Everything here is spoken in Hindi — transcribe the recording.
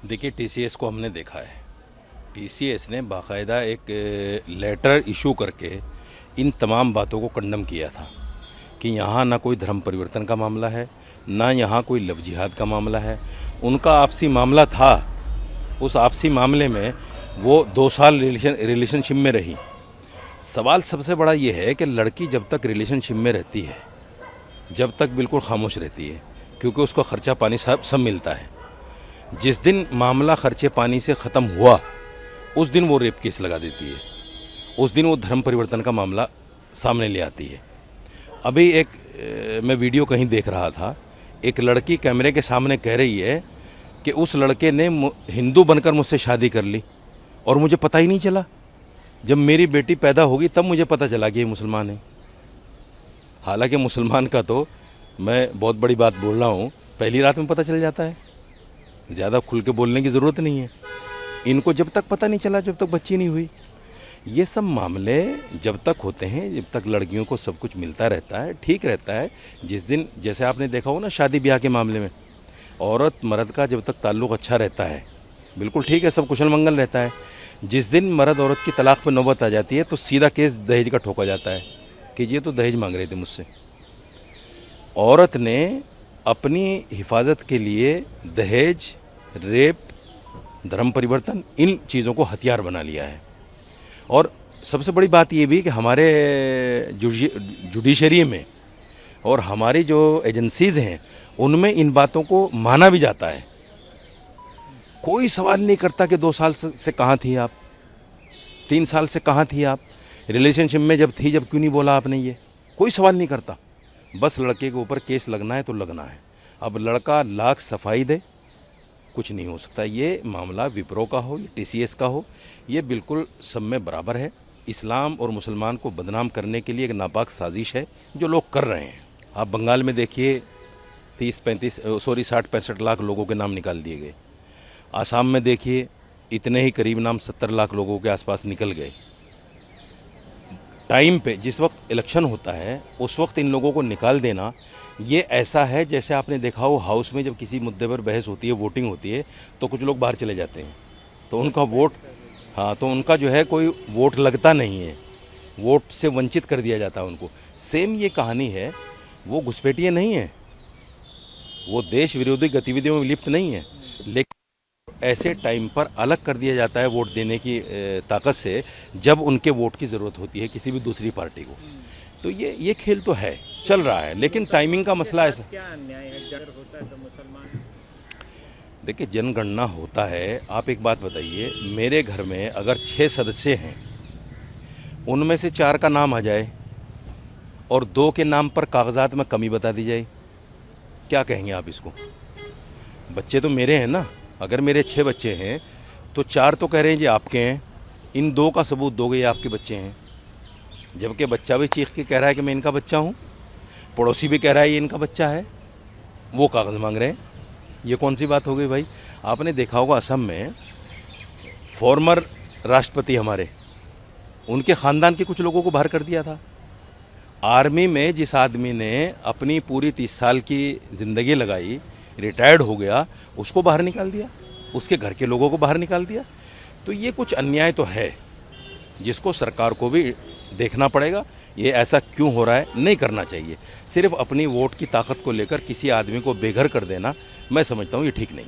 देखिए, टीसीएस को हमने देखा है। टीसीएस ने बाकायदा एक लेटर इशू करके इन तमाम बातों को कंडम किया था कि यहाँ ना कोई धर्म परिवर्तन का मामला है, ना यहाँ कोई लव जिहाद का मामला है। उनका आपसी मामला था। उस आपसी मामले में वो 2 साल रिलेशनशिप में रही। सवाल सबसे बड़ा ये है कि लड़की जब तक रिलेशनशिप में रहती है, जब तक बिल्कुल खामोश रहती है, क्योंकि उसको खर्चा पानी सब मिलता है। जिस दिन मामला खर्चे पानी से ख़त्म हुआ, उस दिन वो रेप केस लगा देती है। उस दिन वो धर्म परिवर्तन का मामला सामने ले आती है। अभी मैं वीडियो कहीं देख रहा था, एक लड़की कैमरे के सामने कह रही है कि उस लड़के ने हिंदू बनकर मुझसे शादी कर ली और मुझे पता ही नहीं चला। जब मेरी बेटी पैदा होगी तब मुझे पता चला कि ये मुसलमान है। हालांकि मुसलमान का तो मैं बहुत बड़ी बात बोल रहा हूँ, पहली रात में पता चल जाता है। ज़्यादा खुल के बोलने की ज़रूरत नहीं है। इनको जब तक पता नहीं चला, जब तक बच्ची नहीं हुई। ये सब मामले जब तक होते हैं, जब तक लड़कियों को सब कुछ मिलता रहता है, ठीक रहता है। जिस दिन, जैसे आपने देखा हो ना शादी ब्याह के मामले में, औरत मर्द का जब तक ताल्लुक़ अच्छा रहता है, बिल्कुल ठीक है, सब कुशल मंगल रहता है। जिस दिन मर्द औरत की तलाक पर नौबत आ जाती है तो सीधा केस दहेज का ठोका जाता है कि ये तो दहेज मांग रहे थे मुझसे। औरत ने अपनी हिफाजत के लिए दहेज, रेप, धर्म परिवर्तन, इन चीज़ों को हथियार बना लिया है। और सबसे बड़ी बात ये भी कि हमारे जुडिशरी में और हमारी जो एजेंसीज़ हैं, उनमें इन बातों को माना भी जाता है। कोई सवाल नहीं करता कि 2 साल से कहाँ थी आप, 3 साल से कहाँ थी आप, रिलेशनशिप में जब थी, जब क्यों नहीं बोला आपने, ये कोई सवाल नहीं करता। बस लड़के के ऊपर केस लगना है तो लगना है। अब लड़का लाख सफाई दे, कुछ नहीं हो सकता। ये मामला विप्रो का हो या टीसीएस का हो, ये बिल्कुल सब में बराबर है। इस्लाम और मुसलमान को बदनाम करने के लिए एक नापाक साजिश है जो लोग कर रहे हैं। आप बंगाल में देखिए, 60-65 लाख लोगों के नाम निकाल दिए गए। आसाम में देखिए, इतने ही करीब नाम 70 लाख लोगों के आसपास निकल गए। टाइम पे, जिस वक्त इलेक्शन होता है, उस वक्त इन लोगों को निकाल देना, ये ऐसा है जैसे आपने देखा हो हाउस में जब किसी मुद्दे पर बहस होती है, वोटिंग होती है, तो कुछ लोग बाहर चले जाते हैं, तो उनका वोट, हाँ, तो उनका जो है कोई वोट लगता नहीं है, वोट से वंचित कर दिया जाता है उनको। सेम ये कहानी है। वो घुसपैठिए नहीं है, वो देश विरोधी गतिविधियों में लिप्त नहीं है, लेकिन ऐसे टाइम पर अलग कर दिया जाता है वोट देने की ताकत से, जब उनके वोट की ज़रूरत होती है किसी भी दूसरी पार्टी को। तो ये खेल तो है, चल रहा है, लेकिन टाइमिंग का मसला ऐसा। क्या अन्याय है जब होता है तो मुसलमान? देखिए, जनगणना होता है। आप एक बात बताइए, मेरे घर में अगर 6 सदस्य हैं, उनमें से 4 का नाम आ जाए और 2 के नाम पर कागजात में कमी बता दी जाए, क्या कहेंगे आप इसको? बच्चे तो मेरे हैं ना। अगर मेरे 6 बच्चे हैं तो 4 तो कह रहे हैं जी आपके हैं, इन 2 का सबूत दोगे ये आपके बच्चे हैं। जबकि बच्चा भी चीख के कह रहा है कि मैं इनका बच्चा हूँ, पड़ोसी भी कह रहा है ये इनका बच्चा है, वो कागज़ मांग रहे हैं। ये कौन सी बात हो गई भाई? आपने देखा होगा असम में फॉर्मर राष्ट्रपति हमारे, उनके ख़ानदान के कुछ लोगों को बाहर कर दिया था। आर्मी में जिस आदमी ने अपनी पूरी 30 साल की ज़िंदगी लगाई, रिटायर्ड हो गया, उसको बाहर निकाल दिया, उसके घर के लोगों को बाहर निकाल दिया। तो ये कुछ अन्याय तो है, जिसको सरकार को भी देखना पड़ेगा। ये ऐसा क्यों हो रहा है, नहीं करना चाहिए। सिर्फ अपनी वोट की ताकत को लेकर किसी आदमी को बेघर कर देना, मैं समझता हूँ ये ठीक नहीं।